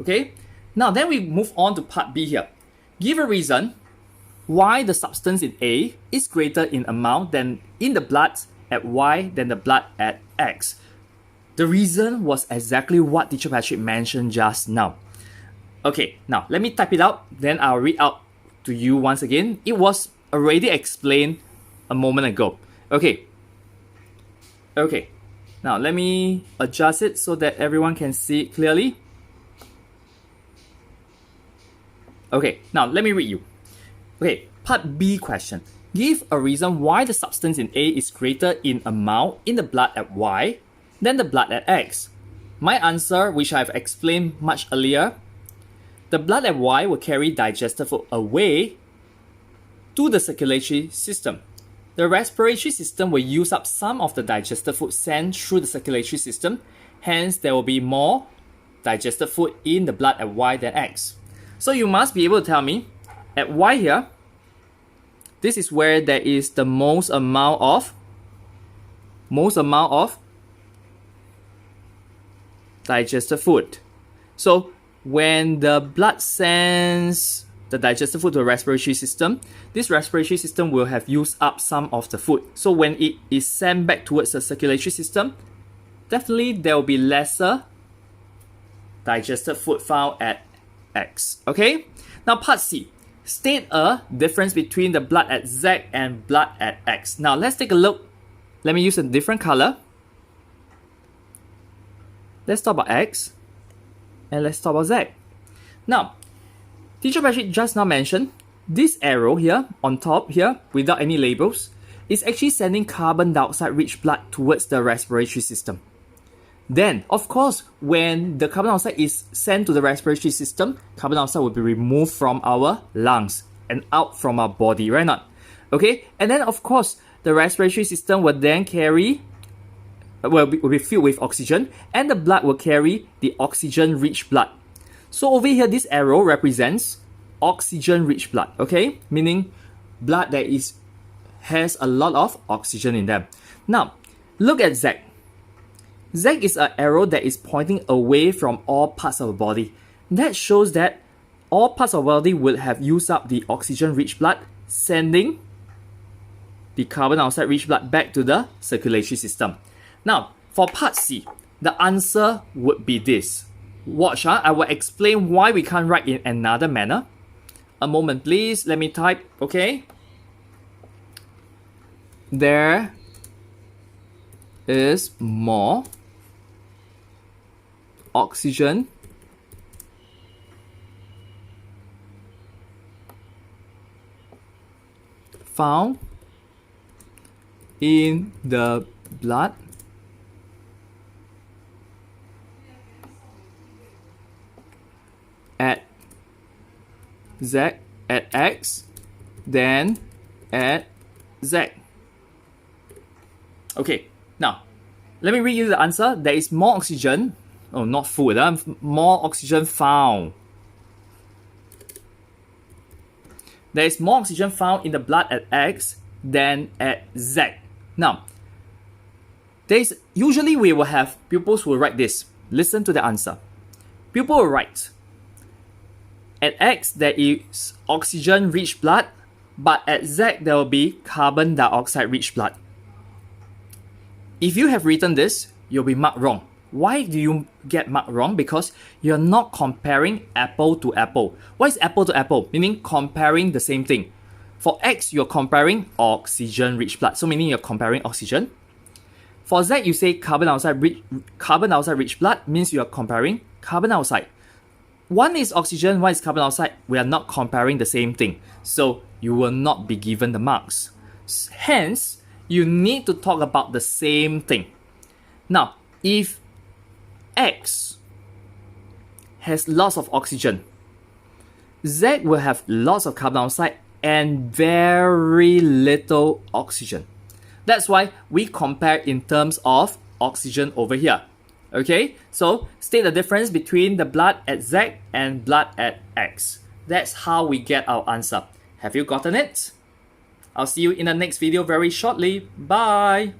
Okay, now then we move on to part B here. Give a reason why the substance in A is greater in amount than in the blood at Y than the blood at X. The reason was exactly what Teacher Patrick mentioned just now. Okay, now let me type it out, then I'll read out to you once again. It was already explained a moment ago. Okay, now let me adjust it so that everyone can see it clearly. Okay, now let me read you. Okay, part B question. Give a reason why the substance in A is greater in amount in the blood at Y than the blood at X. My answer, which I've explained much earlier, the blood at Y will carry digested food away to the circulatory system. The respiratory system will use up some of the digested food sent through the circulatory system. Hence, there will be more digested food in the blood at Y than X. So you must be able to tell me, at Y here, this is where there is the most amount of digested food. So when the blood sends the digested food to the respiratory system, this respiratory system will have used up some of the food. So when it is sent back towards the circulatory system, definitely there will be lesser digested food found at X. Okay? Now part C. State a difference between the blood at Z and blood at X. Now let's take a look. Let me use a different color. Let's talk about X and let's talk about Z. Now, Teacher Patrick just now mentioned this arrow here on top here without any labels is actually sending carbon dioxide rich blood towards the respiratory system. Then, of course, when the carbon dioxide is sent to the respiratory system, carbon dioxide will be removed from our lungs and out from our body, right not? Okay, and then of course, the respiratory system will then will be filled with oxygen, and the blood will carry the oxygen-rich blood. So over here, this arrow represents oxygen-rich blood, okay? Meaning blood that has a lot of oxygen in them. Now, look at Z. Z is an arrow that is pointing away from all parts of the body. That shows that all parts of the body will have used up the oxygen-rich blood, sending the carbon dioxide-rich blood back to the circulatory system. Now, for part C, the answer would be this. Watch, I will explain why we can't write in another manner. A moment, please. Let me type, okay? There is more oxygen found in the blood at Z at X than at Z. Okay, now let me read you the answer. There is more oxygen, not food, more oxygen found. There is more oxygen found in the blood at X than at Z. Now, usually we will have pupils who will write this. Listen to the answer. Pupil will write, at X there is oxygen-rich blood, but at Z there will be carbon dioxide-rich blood. If you have written this, you'll be marked wrong. Why do you get marked wrong? Because you're not comparing apple to apple. What is apple to apple? Meaning comparing the same thing. For X, you're comparing oxygen-rich blood. So meaning you're comparing oxygen. For Z, you say carbon dioxide-rich blood means you're comparing carbon dioxide. One is oxygen, one is carbon dioxide. We are not comparing the same thing. So you will not be given the marks. Hence, you need to talk about the same thing. Now, if X has lots of oxygen, Z will have lots of carbon dioxide and very little oxygen. That's why we compare in terms of oxygen over here. Okay, so state the difference between the blood at Z and blood at X. That's how we get our answer. Have you gotten it? I'll see you in the next video very shortly. Bye!